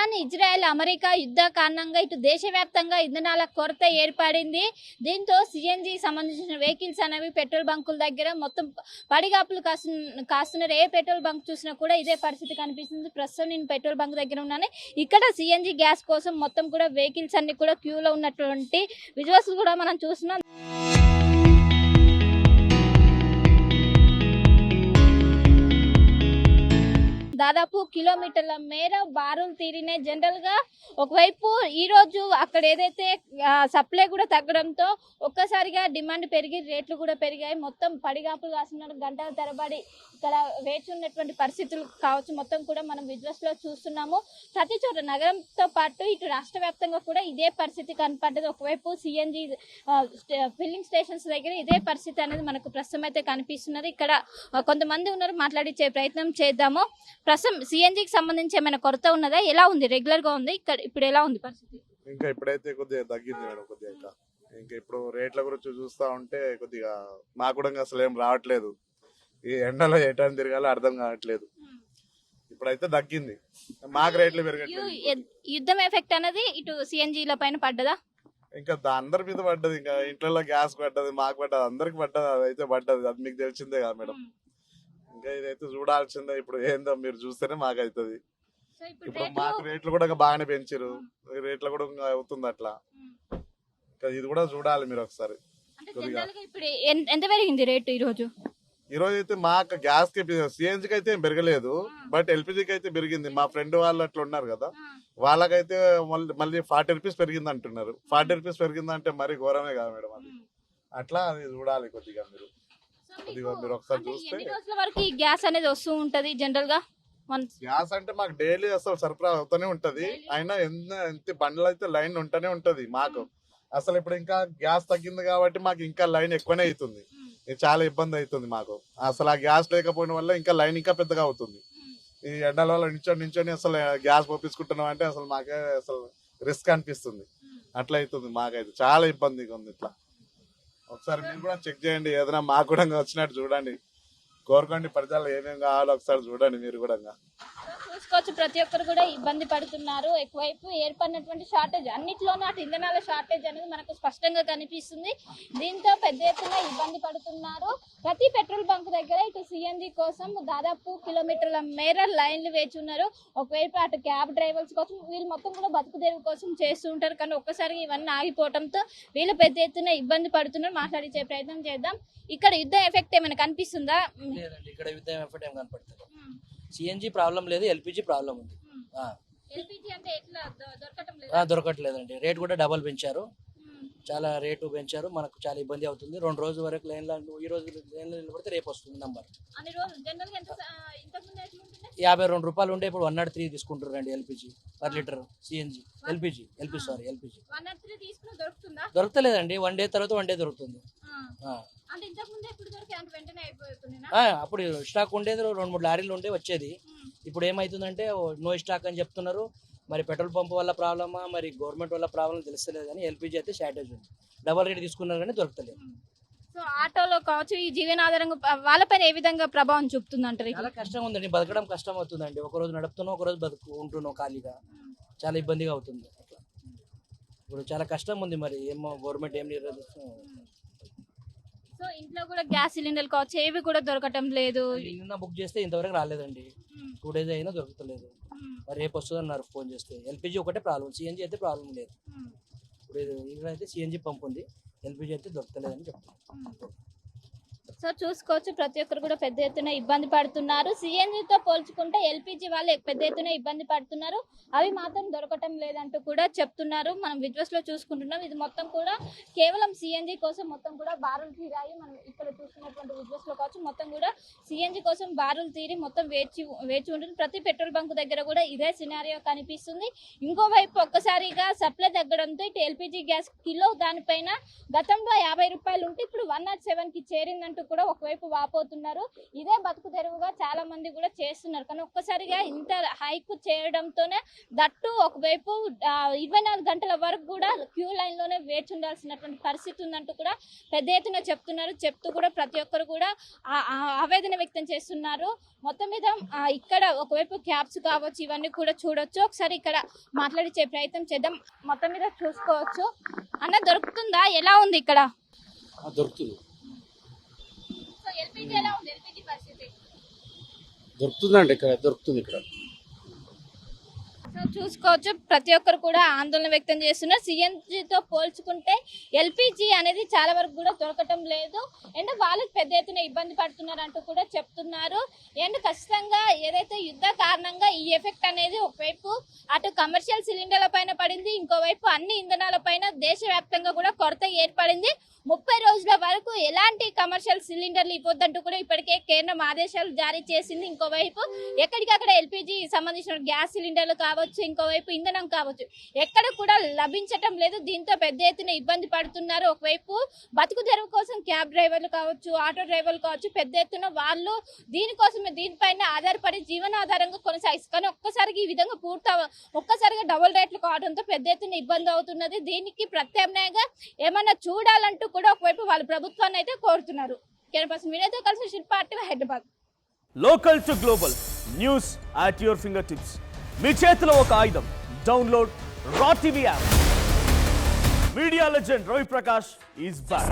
Iran, Israel, America యుద్ధ కారణంగా ఇటు దేశవ్యాప్తంగా ఇంధనాల కొరత ఏర్పడింది. దీంతో సిఎన్జి సంబంధించిన వెహికల్స్ అనేవి పెట్రోల్ బంకుల దగ్గర మొత్తం పడిగాపులు కాస్తున్నారు. ఏ పెట్రోల్ బంక్ చూసినా కూడా ఇదే పరిస్థితి కనిపిస్తుంది. ప్రస్తుతం నేను పెట్రోల్ బంక్ దగ్గర ఉన్నాను. ఇక్కడ సిఎన్జి గ్యాస్ కోసం మొత్తం కూడా వెహికల్స్ అన్ని కూడా క్యూలో ఉన్నటువంటి విజువల్స్ కూడా మనం చూస్తున్నాం. దాదాపు కిలోమీటర్ల మేర బారులు తీరినాయి. జనరల్ గా ఒకవైపు ఈ రోజు అక్కడ ఏదైతే సప్లై కూడా తగ్గడంతో ఒక్కసారిగా డిమాండ్ పెరిగి రేట్లు కూడా పెరిగాయి. మొత్తం పడిగాపులు కాస్తున్నారు. గంటల తరబడి ఇక్కడ వేచి ఉన్నటువంటి పరిస్థితులు కావచ్చు మొత్తం కూడా మనం విజువల్స్ లో చూస్తున్నాము. ప్రతి చోట నగరంతో పాటు ఇటు రాష్ట్ర వ్యాప్తంగా కూడా ఇదే పరిస్థితి కనపడ్డది. ఒకవైపు సిఎన్జి ఫిల్లింగ్ స్టేషన్స్ దగ్గర ఇదే పరిస్థితి అనేది మనకు ప్రస్తుతం అయితే కనిపిస్తున్నది. ఇక్కడ కొంతమంది ఉన్నారు, మాట్లాడించే ప్రయత్నం చేద్దాము. ప్రస్తుతం సిఎన్జికి సంబంధించి ఏమైనా కొరత ఉన్నదా? ఎలా ఉంది? రెగ్యులర్ గా ఉంది ఇక్కడ ఇప్పుడు ఎలా ఉంది పరిస్థితి? ఇంకా ఇప్పుడైతే కొద్దిగా తగ్గింది మేడం. కొద్దిగా ఇంకా ఇప్పుడు రేట్ల గురించి చూస్తా ఉంటే కొద్దిగా మాకు కూడా అసలు ఏం రావట్లేదు. ఈ ఎండలో ఎటాన్ని తిరగాలో అర్థం కావట్లేదు. ఇప్పుడైతే తగ్గింది. మాకు రేట్లు పెరగట్లేదు. యుద్ధం ఎఫెక్ట్ అనేది ఇటు సిఎన్జిల పైన పడ్డదా? ఇంకా అందరి మీద పడ్డది. ఇంకా ఇంట్లో గ్యాస్ పడ్డది, మాకు పడ్డది, అందరికి పడ్డది. అదైతే పడ్డది. అది మీకు తెలిసిందే కదా మేడం. ఇంకా ఇదైతే చూడాల్సిందే. ఇప్పుడు ఏందో మీరు చూస్తేనే మాకు అవుతుంది. ఇప్పుడు మాకు రేట్లు కూడా బాగానే పెంచారు. రేట్లు కూడా అవుతుంది అట్లా. ఇది కూడా చూడాలి మీరు ఒకసారి. ఎంత పెరిగింది రేటు ఈ రోజు అయితే మాకు గ్యాస్ కి సిఎన్జికి అయితే ఏం పెరగలేదు, బట్ ఎల్పిజికి అయితే పెరిగింది. మా ఫ్రెండ్ వాళ్ళు అట్లా ఉన్నారు కదా, వాళ్ళకైతే మళ్ళీ 40 రూపీస్ పెరిగింది అంటున్నారు. 40 రూపీస్ పెరిగిందంటే మరీ ఘోరమే కదా మేడం. అది అట్లా అది చూడాలి కొద్దిగా మీరు. మీరు ఒకసారి చూస్తే వరకు గ్యాస్ అనేది వస్తూ ఉంటది. జనరల్ గా గ్యాస్ అంటే మాకు డైలీ అసలు సరఫరా అవుతూనే ఉంటది. అయినా ఎంత బండ్లు అయితే లైన్ ఉంటూనే ఉంటది మాకు. అసలు ఇప్పుడు ఇంకా గ్యాస్ తగ్గింది కాబట్టి మాకు ఇంకా లైన్ ఎక్కువనే అవుతుంది. చాలా ఇబ్బంది అవుతుంది మాకు. అసలు ఆ గ్యాస్ లేకపోయిన వల్ల ఇంకా లైన్ ఇంకా పెద్దగా అవుతుంది. ఈ ఎండల వల్ల నించొని అసలు గ్యాస్ పంపించుకుంటున్నాం అంటే అసలు మాకే అసలు రిస్క్ అనిపిస్తుంది. అట్లా అవుతుంది. మాకైతే చాలా ఇబ్బందిగా ఉంది. ఇట్లా ఒకసారి మీరు కూడా చెక్ చేయండి. ఏదైనా మాకు కూడా వచ్చినట్టు చూడండి. కోరుకోండి ప్రజలు ఏమేమి కావాలో ఒకసారి చూడండి మీరు కూడా. చూసుకోవచ్చు, ప్రతి ఒక్కరు కూడా ఇబ్బంది పడుతున్నారు. ఎక్కువైపు ఏర్పడినటువంటి షార్టేజ్ అన్నిట్లోనూ అటు ఇంధనాల షార్టేజ్ అనేది మనకు స్పష్టంగా కనిపిస్తుంది. దీంతో పెద్ద ఎత్తున ఇబ్బంది పడుతున్నారు. ప్రతి పెట్రోల్ బంక్ దగ్గర ఇటు సిఎన్జి కోసం దాదాపు కిలోమీటర్ల మేర లైన్లు వేచి ఉన్నారు. ఒకవైపు అటు క్యాబ్ డ్రైవర్స్ కోసం వీళ్ళు మొత్తం కూడా బతుకు తెరువు కోసం చేస్తూ ఉంటారు. కానీ ఒక్కసారిగా ఇవన్నీ ఆగిపోవడంతో వీళ్ళు పెద్ద ఎత్తున ఇబ్బంది పడుతున్నారు. మాట్లాడించే ప్రయత్నం చేద్దాం. ఇక్కడ యుద్ధ ఎఫెక్ట్ ఏమైనా కనిపిస్తుందా? లేదండి, ఇక్కడ యుద్ధం ఎఫెక్ట్ ఏం కనపడుతుంది. సిఎన్జి ప్రాబ్లం లేదు, ఎల్పిజి ప్రాబ్లం ఉంది. దొరకట్లేదండి. రేట్ కూడా డబల్ పెంచారు. చాలా రేటు పెంచారు. మనకు చాలా ఇబ్బంది అవుతుంది. 2 రోజుల వరకు లైన్లో, ఈ రోజు లైన్లో నిలబడితే రేపు వస్తుంది నంబర్. 52 రూపాయలు ఉంటే ఇప్పుడు 103 తీసుకుంటారండి LPG per litre. CNG LPG దొరకలేదండి. 1 డే తర్వాత 1 డే దొరుకుతుంది. అప్పుడు స్టాక్ ఉండేది 2-3 లారీలు ఉండే వచ్చేది. ఇప్పుడు ఏమైతుందంటే నో స్టాక్ అని చెప్తున్నారు. మరి పెట్రోల్ పంప్ వల్ల ప్రాబ్లమా, మరి గవర్నమెంట్ వల్ల ప్రాబ్లం తెలుస్తలేదు. కానీ ఎల్పిజి అయితే షార్టేజ్ ఉంది. డబల్ రేట్ తీసుకున్నారు కానీ దొరకలేదు. సో ఆటోలో కావచ్చు, ఈ జీవనాధారంగా వాళ్ళపైన ఏ విధంగా ప్రభావం చూపుతుంది అంటారు? చాలా కష్టం ఉందండి. బతకడం కష్టం అవుతుందండి. ఒక రోజు నడుపుతున్నాం, ఒక రోజు ఉంటున్నాం ఖాళీగా. చాలా ఇబ్బందిగా అవుతుంది. అట్లా ఇప్పుడు చాలా కష్టం ఉంది. మరి ఏమో గవర్నమెంట్ ఏం నిర్ణయిస్తుంది. సో ఇంట్లో కూడా గ్యాస్ సిలిండర్ కావచ్చు, ఏవి కూడా దొరకటం లేదు. నిన్న బుక్ చేస్తే ఇంతవరకు రాలేదండి. 2 days అయినా దొరకలేదు. మరి రేపు వస్తుంది అన్నారు ఫోన్ చేస్తే. ఎల్పిజి ఒకటే ప్రాబ్లం, సిఎన్జి అయితే ప్రాబ్లం లేదు. ఇప్పుడు ఇక్కడైతే సిఎన్జి పంప్ ఉంది, ఎల్పిజి అయితే దొరకలేదని చెప్తాను. సో చూసుకోవచ్చు, ప్రతి ఒక్కరు కూడా పెద్ద ఎత్తున ఇబ్బంది పడుతున్నారు. సిఎన్జితో పోల్చుకుంటే ఎల్పిజి వాళ్ళు పెద్ద ఎత్తున ఇబ్బంది పడుతున్నారు. అవి మాత్రం దొరకటం లేదంటూ కూడా చెప్తున్నారు. మనం విజువల్స్ లో చూసుకుంటున్నాం. ఇది మొత్తం కూడా కేవలం సిఎన్జి కోసం మొత్తం కూడా బారులు తీరాయి. మనం ఇక్కడ చూస్తున్నటువంటి విజువల్స్ లో కావచ్చు, మొత్తం కూడా సిఎన్జి కోసం బారులు తీరి మొత్తం వేచి ఉంటుంది. ప్రతి పెట్రోల్ బంక్ దగ్గర కూడా ఇదే సినారియో కనిపిస్తుంది. ఇంకోవైపు ఒక్కసారిగా సప్లై తగ్గడంతో ఇటు ఎల్పిజి గ్యాస్ కిలో దానిపైన గతంలో 50 రూపాయలు ఉంటే ఇప్పుడు 107కి చేరిందంటూ కూడా ఒకవైపు వాపోతున్నారు. ఇదే బతుకు తెరువుగా చాలా మంది కూడా చేస్తున్నారు. కానీ ఒక్కసారిగా ఇంత హైక్ చేయడంతోనే దట్టు ఒకవైపు 24 గంటల వరకు కూడా క్యూ లైన్ లోనే వేచి ఉండాల్సినటువంటి పరిస్థితి ఉందంటూ కూడా పెద్ద ఎత్తున చెప్తున్నారు. చెప్తూ కూడా ప్రతి ఒక్కరు కూడా ఆవేదన వ్యక్తం చేస్తున్నారు. మొత్తం మీద ఇక్కడ ఒకవైపు క్యాబ్స్ కావచ్చు, ఇవన్నీ కూడా చూడొచ్చు. ఒకసారి ఇక్కడ మాట్లాడించే ప్రయత్నం చేద్దాం. మొత్తం మీద చూసుకోవచ్చు. అన్న దొరుకుతుందా? ఎలా ఉంది ఇక్కడ? దొరుకుతుంది. సో ఎల్పిజి ఎలా ఉంది? ఎల్పిజి పరిస్థితి దొరుకుతుందండి, ఇక్కడ దొరుకుతుంది. ఇక్కడ సో చూసుకోవచ్చు, ప్రతి ఒక్కరు కూడా ఆందోళన వ్యక్తం చేస్తున్నారు. సిఎన్జితో పోల్చుకుంటే ఎల్పిజి అనేది చాలా వరకు కూడా దొరకటం లేదు అండ్ వాళ్ళకి పెద్ద ఎత్తున ఇబ్బంది పడుతున్నారు అంటూ కూడా చెప్తున్నారు. అండ్ ఖచ్చితంగా ఏదైతే యుద్ధ కారణంగా ఈ ఎఫెక్ట్ అనేది ఒకవైపు అటు కమర్షియల్ సిలిండర్ల పైన పడింది, ఇంకోవైపు అన్ని ఇంధనాల పైన దేశవ్యాప్తంగా కూడా కొరత ఏర్పడింది. 30 రోజుల వరకు ఎలాంటి కమర్షియల్ సిలిండర్లు ఇవ్వద్దంటూ కూడా ఇప్పటికే కేంద్రం ఆదేశాలు జారీ చేసింది. ఇంకోవైపు ఎక్కడికక్కడ ఎల్పిజి సంబంధించిన గ్యాస్ సిలిండర్లు కావచ్చు, ఇంకోవైపు ఇంధనం కావచ్చు, ఎక్కడ కూడా లభించటం లేదు. దీంతో పెద్ద ఎత్తున ఇబ్బంది పడుతున్నారు. ఒకవైపు బతుకు తెరువు కోసం క్యాబ్ డ్రైవర్లు కావచ్చు, ఆటో డ్రైవర్లు కావచ్చు, పెద్ద ఎత్తున వాళ్ళు దీనిపైన ఆధారపడి జీవనాధారంగా కొనసాగిస్తారు. కానీ ఒక్కసారిగా ఈ విధంగా ఒక్కసారిగా డబుల్ రేట్లు కావడంతో పెద్ద ఎత్తున ఇబ్బంది అవుతున్నది. దీనికి ప్రత్యామ్నాయంగా ఏమన్నా చూడాలంటూ కూడా ఒకవైపు వాళ్ళ ప్రభుత్వాన్ని అయితే కోరుతున్నారు. మీడియాతో కలిసి Shilpa Hyderabad. Local to global news at your finger tips. మీ చేతిలో ఒక ఆయుధం. Download R TV app. Media legend Ravi Prakash is back.